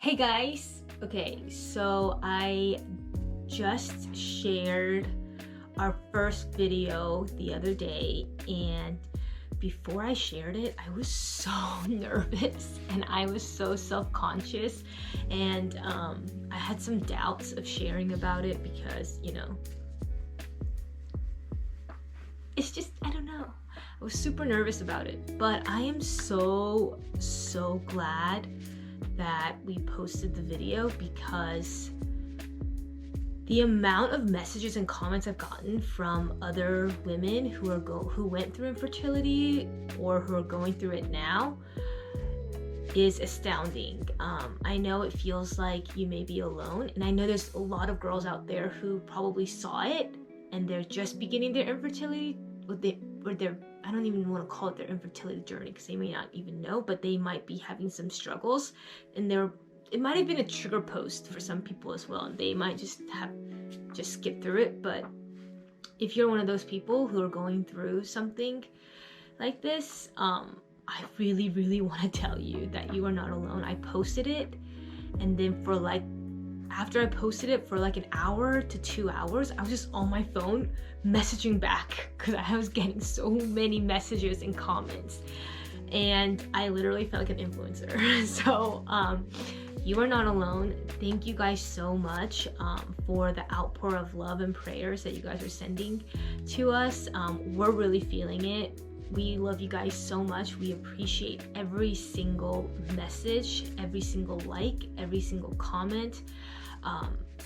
Hey guys! Okay, so I just shared our first video the other day, and before I shared it, I was so nervous and I was so self-conscious, and I had some doubts of sharing about it because, you know, it's just, I don't know. I was super nervous about it, but I am so glad that we posted the video, because the amount of messages and comments I've gotten from other women who went through infertility or who are going through it now is astounding. I know it feels like you may be alone, and I know there's a lot of girls out there who probably saw it and they're just beginning their infertility, or they're I don't even want to call it their infertility journey, because they may not even know, but they might be having some struggles, and it might have been a trigger post for some people as well, and they might just skip through it. But if you're one of those people who are going through something like this, I really want to tell you that you are not alone. I posted it, and then after I posted it for like an hour to 2 hours, I was just on my phone messaging back because I was getting so many messages and comments, and I literally felt like an influencer. So you are not alone. Thank you guys so much for the outpour of love and prayers that you guys are sending to us. We're really feeling it. We love you guys so much. We appreciate every single message, every single like, every single comment.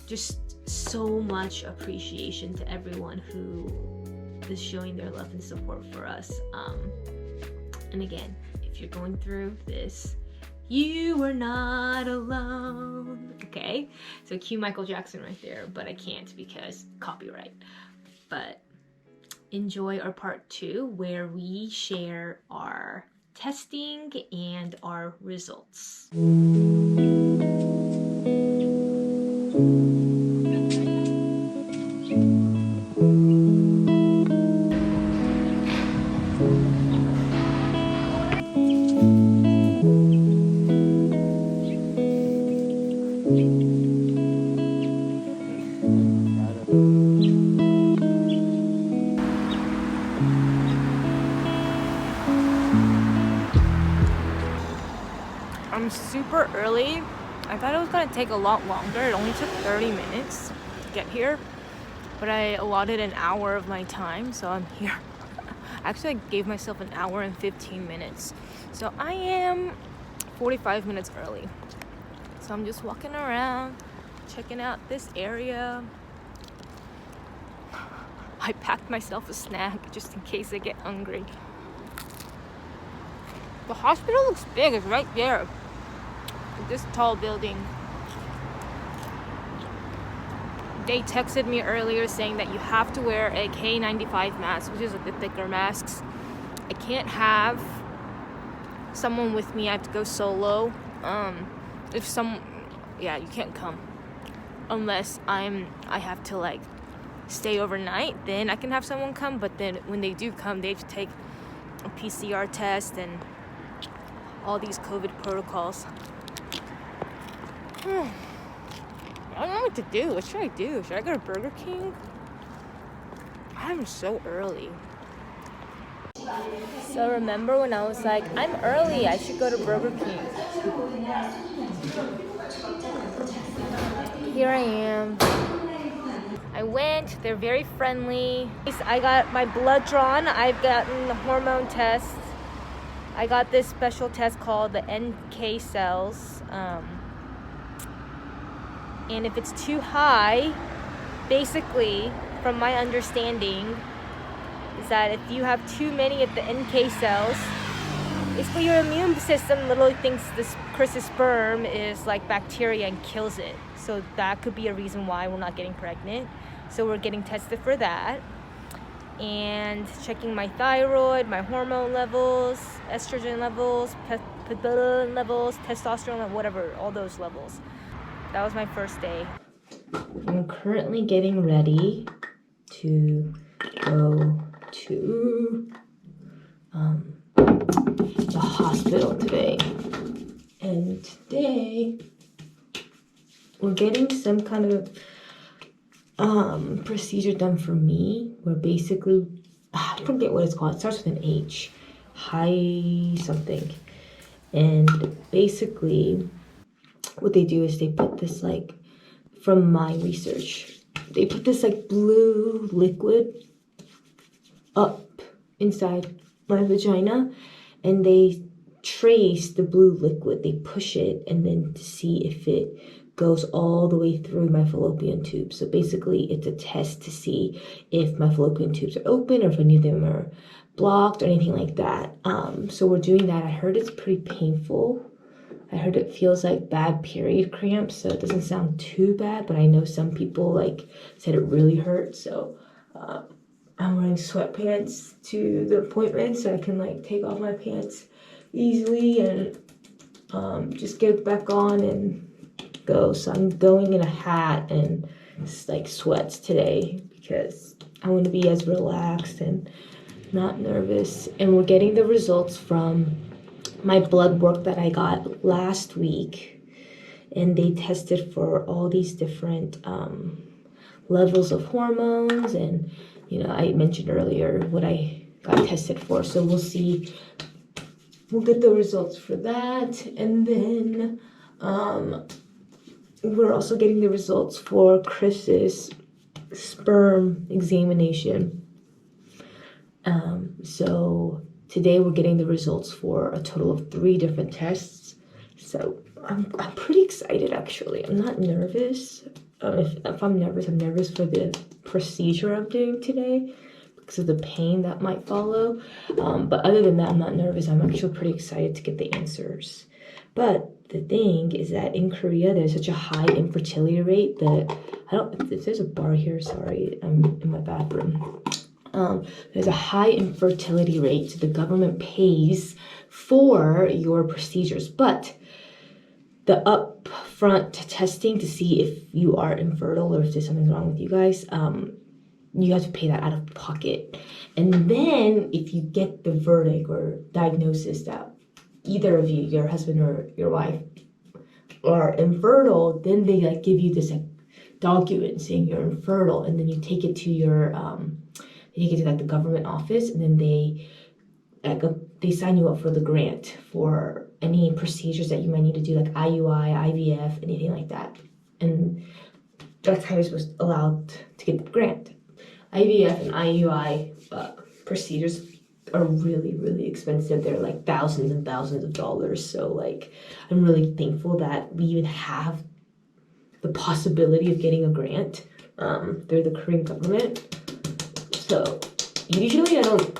Just so much appreciation to everyone who is showing their love and support for us. And again, if you're going through this, you are not alone. Okay, so cue Michael Jackson right there, but I can't because copyright. But enjoy our part 2, where we share our testing and our results. I'm super early. I thought it was gonna take a lot longer. It only took 30 minutes to get here, but I allotted an hour of my time, so I'm here. Actually, I gave myself an hour and 15 minutes. So I am 45 minutes early. So I'm just walking around, checking out this area. I packed myself a snack just in case I get hungry. The hospital looks big. It's right there. This tall building. They texted me earlier saying that you have to wear a K95 mask, which is like the thicker masks. I can't have someone with me. I have to go solo. You can't come unless I have to like stay overnight. Then I can have someone come, but then when they do come, they have to take a PCR test and all these COVID protocols. I don't know what to do. What should I do? Should I go to Burger King? I'm so early. So remember when I was like, I'm early, I should go to Burger King. Here I am. I went. They're very friendly. I got my blood drawn. I've gotten the hormone test. I got this special test called the NK cells. And if it's too high, basically, from my understanding, is that if you have too many of the NK cells, basically your immune system literally thinks this Chris's sperm is like bacteria and kills it. So that could be a reason why we're not getting pregnant. So we're getting tested for that. And checking my thyroid, my hormone levels, estrogen levels, levels, testosterone levels, whatever, all those levels. That was my first day. I'm currently getting ready to go to the hospital today. And today we're getting some kind of procedure done for me where basically, I forget what it's called. It starts with an H, high something. And basically what they do is they put this, like, from my research, they put this like blue liquid up inside my vagina, and they trace the blue liquid, they push it, and then to see if it goes all the way through my fallopian tube. So basically it's a test to see if my fallopian tubes are open or if any of them are blocked or anything like that. So we're doing that. I heard it's pretty painful. I heard it feels like bad period cramps, so it doesn't sound too bad, but I know some people like said it really hurt. So I'm wearing sweatpants to the appointment so I can like take off my pants easily and just get back on and go. So I'm going in a hat and like sweats today because I want to be as relaxed and not nervous. And we're getting the results from my blood work that I got last week, and they tested for all these different levels of hormones, and I mentioned earlier what I got tested for. So we'll see. We'll get the results for that, and then we're also getting the results for Chris's sperm examination. So today we're getting the results for a total of 3 different tests. So I'm pretty excited, actually. I'm not nervous. If I'm nervous, I'm nervous for the procedure I'm doing today because of the pain that might follow. But other than that, I'm not nervous. I'm actually pretty excited to get the answers. But the thing is that in Korea, there's such a high infertility rate that if there's a bar here, sorry, I'm in my bathroom. There's a high infertility rate, so the government pays for your procedures, but the upfront testing to see if you are infertile or if there's something wrong with you guys, you have to pay that out of pocket. And then if you get the verdict or diagnosis that either of you, your husband or your wife, are infertile, then they like give you this like document saying you're infertile, and then you take it to your like the government office, and then they sign you up for the grant for any procedures that you might need to do, like IUI, IVF, anything like that. And that's how you're supposed to allowed to get the grant. IVF and IUI procedures are really, really expensive. They're like thousands and thousands of dollars. So like, I'm really thankful that we even have the possibility of getting a grant through the Korean government. So usually I don't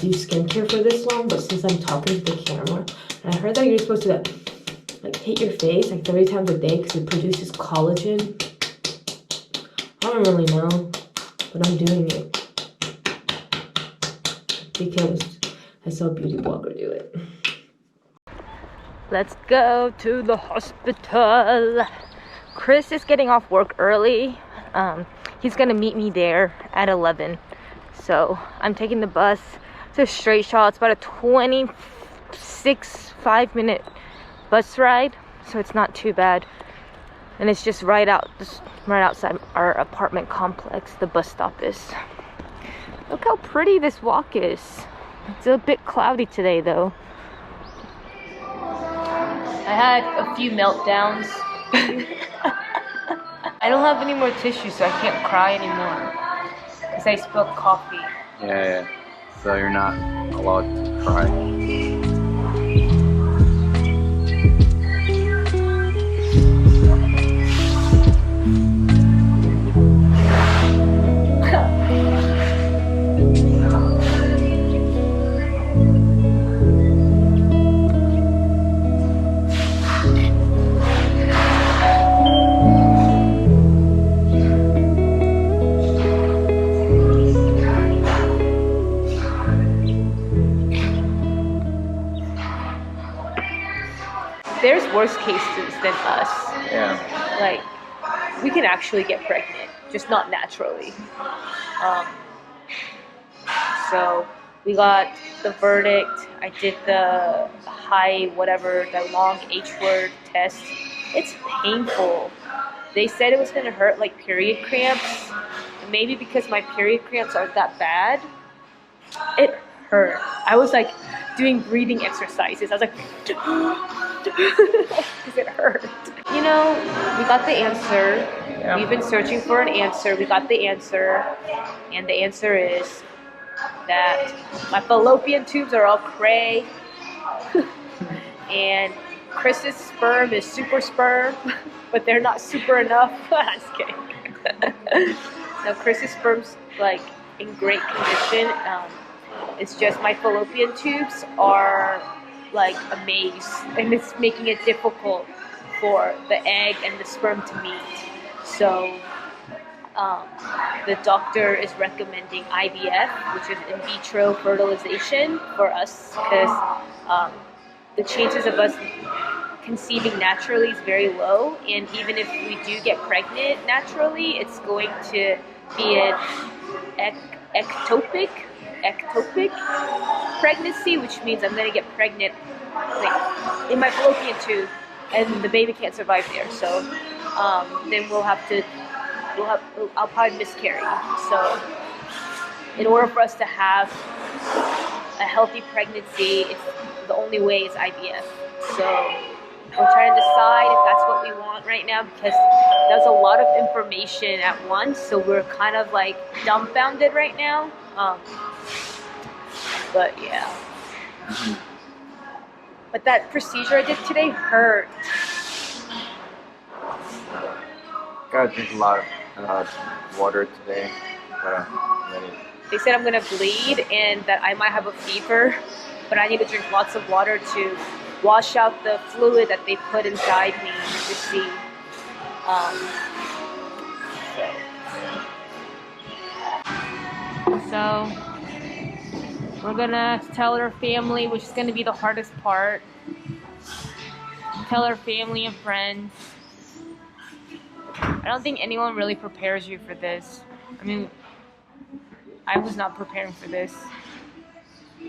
do skincare for this long, but since I'm talking to the camera, and I heard that you're supposed to like hit your face like 30 times a day because it produces collagen. I don't really know, but I'm doing it because I saw a beauty blogger do it. Let's go to the hospital. Chris is getting off work early. He's gonna meet me there at 11. So I'm taking the bus. It's a straight shot. It's about a 5-minute bus ride, so it's not too bad. And it's just right outside our apartment complex. The bus stop is. Look how pretty this walk is. It's a bit cloudy today, though. I had a few meltdowns. I don't have any more tissue, so I can't cry anymore. Because I spilled coffee. Yeah. So you're not allowed to cry. There's worse cases than us. Yeah. Like, we can actually get pregnant, just not naturally. So we got the verdict. I did the high, whatever, the long H word test. It's painful. They said it was gonna hurt like period cramps. Maybe because my period cramps aren't that bad, it hurt. I was like doing breathing exercises. I was like, because it hurt. You know, we got the answer. Yeah. We've been searching for an answer. We got the answer. And the answer is that my fallopian tubes are all cray. And Chris's sperm is super sperm, but they're not super enough. I'm just kidding. No, Chris's sperm's like in great condition. It's just my fallopian tubes are like a maze, and it's making it difficult for the egg and the sperm to meet. So the doctor is recommending IVF, which is in vitro fertilization for us, because the chances of us conceiving naturally is very low, and even if we do get pregnant naturally, it's going to be an ectopic pregnancy, which means I'm going to get pregnant like, in my fallopian tube, and the baby can't survive there. So then I'll probably miscarry. So in order for us to have a healthy pregnancy, the only way is IVF. So we're trying to decide if that's what we want right now, because there's a lot of information at once, so we're kind of like dumbfounded right now. But yeah. But that procedure I did today hurt. Gotta drink a lot of water today. They said I'm gonna bleed and that I might have a fever, but I need to drink lots of water to wash out the fluid that they put inside me to see. So we're gonna tell our family, which is gonna be the hardest part. Tell our family and friends. I don't think anyone really prepares you for this. I mean, I was not preparing for this.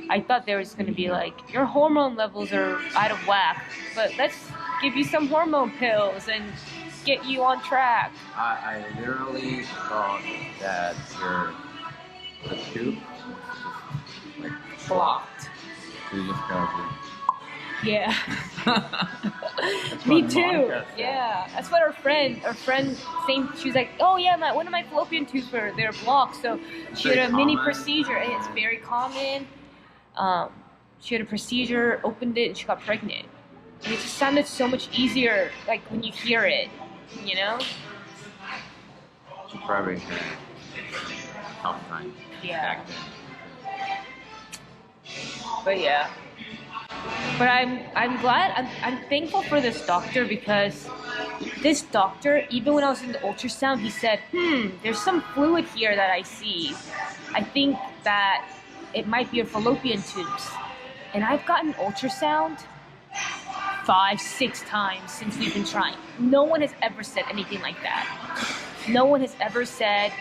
I thought there was going to be like, your hormone levels are out of whack, but let's give you some hormone pills and get you on track. I literally thought that the tube was just like Blocked. So you just gotta Yeah. That's Me what too. Monica said. Yeah. That's what our friend, same, she was like, oh yeah, one of my fallopian tubes they're blocked. So she had a Very mini common. procedure, and it's very common. She had a procedure, opened it, and she got pregnant. And it just sounded so much easier, like when you hear it, you know? She probably had a tough time Yeah. back then. But yeah. But I'm glad, I'm thankful for this doctor, because this doctor, even when I was in the ultrasound, he said, there's some fluid here that I see. I think that it might be your fallopian tubes. And I've gotten ultrasound 5-6 times since we've been trying. No one has ever said anything like that. No one has ever said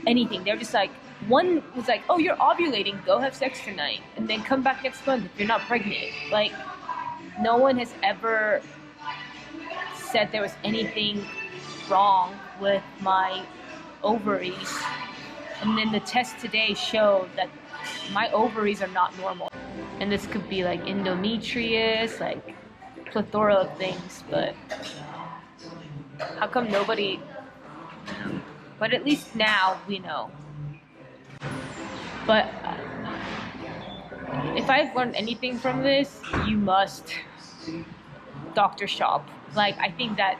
anything. They're just like, one was like, oh, you're ovulating, go have sex tonight, and then come back next month if you're not pregnant. Like, no one has ever said there was anything wrong with my ovaries. And then the test today showed that my ovaries are not normal. And this could be like endometrius, like plethora of things, but how come nobody, but at least now we know. But if I've learned anything from this, you must doctor shop. Like, I think that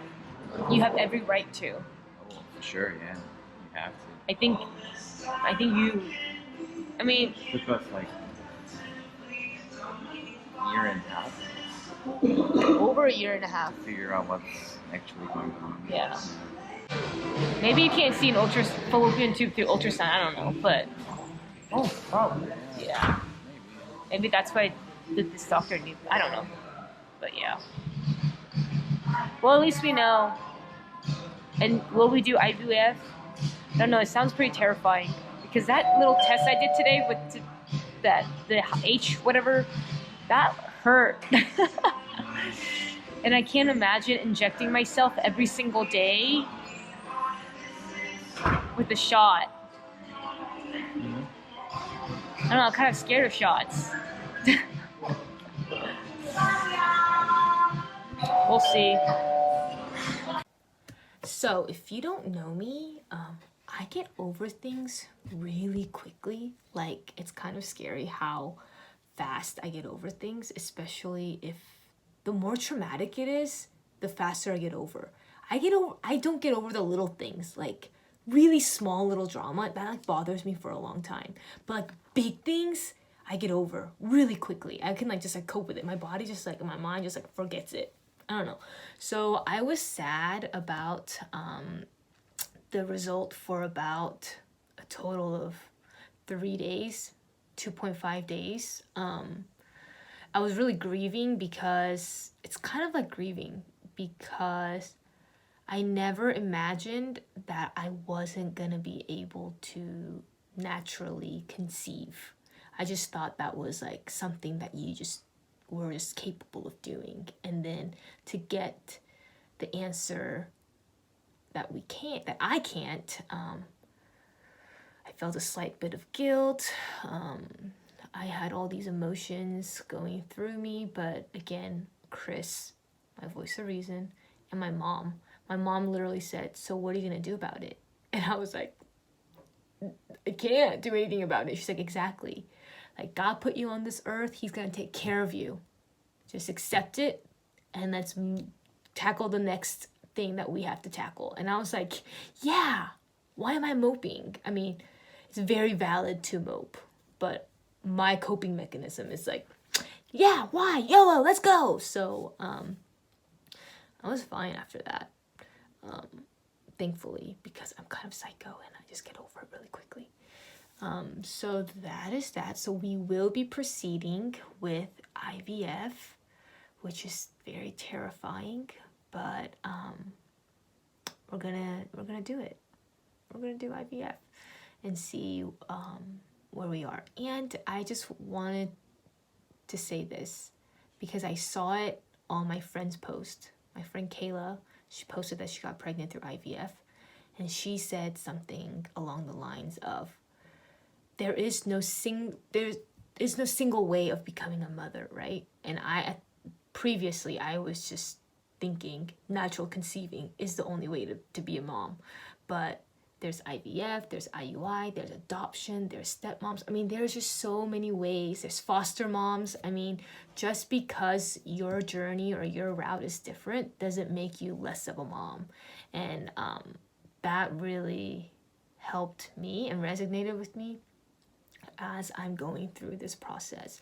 you have every right to. Oh, for sure, yeah. You have to. I think you, I mean, It took us like a year and a half over a year and a half. to figure out what's actually going on. Yeah. Maybe you can't see an fallopian tube through ultrasound, I don't know, but Oh, probably. yeah. Maybe that's why this doctor knew. I don't know. But yeah. Well, at least we know. And will we do IVF? I don't know. It sounds pretty terrifying. Because that little test I did today with the H whatever, that hurt. And I can't imagine injecting myself every single day with a shot. I don't know, I'm kind of scared of shots. We'll see. So if you don't know me, I get over things really quickly. Like, it's kind of scary how fast I get over things, especially if the more traumatic it is, the faster I get over. I don't get over the little things, like really small little drama that like bothers me for a long time. But like big things, I get over really quickly. I can like just like cope with it. My body just like, my mind just like forgets it. I don't know. So I was sad about the result for about a total of 3 days, 2.5 days. I was really grieving because it's kind of like grieving because I never imagined that I wasn't gonna be able to naturally conceive. I just thought that was like something that you just were just capable of doing. And then to get the answer that I can't, I felt a slight bit of guilt. I had all these emotions going through me, but again, Chris, my voice of reason, and my mom literally said, "So what are you gonna do about it?" And I was like, I can't do anything about it. She's like, exactly. Like, God put you on this earth, he's gonna take care of you. Just accept it, and let's tackle the next thing that we have to tackle. And I was like, yeah, why am I moping? I mean, it's very valid to mope, but my coping mechanism is like, yeah, why? YOLO, let's go. So I was fine after that, thankfully, because I'm kind of psycho and I just get over it really quickly. So that is that. So we will be proceeding with IVF, which is very terrifying, but we're gonna do it. We're gonna do IVF and see where we are. And I just wanted to say this because I saw it on my friend's post. My friend Kayla, she posted that she got pregnant through IVF, and she said something along the lines of, there is no single way of becoming a mother, right? And previously I was just thinking natural conceiving is the only way to be a mom. But there's IVF, there's IUI, there's adoption, there's stepmoms. I mean, there's just so many ways. There's foster moms. I mean, just because your journey or your route is different doesn't make you less of a mom. And that really helped me and resonated with me as I'm going through this process.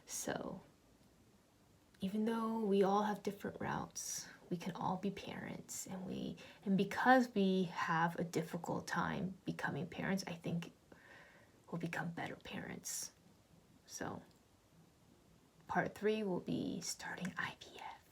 So even though we all have different routes, we can all be parents, and because we have a difficult time becoming parents, I think we'll become better parents. So part 3 will be starting IVF.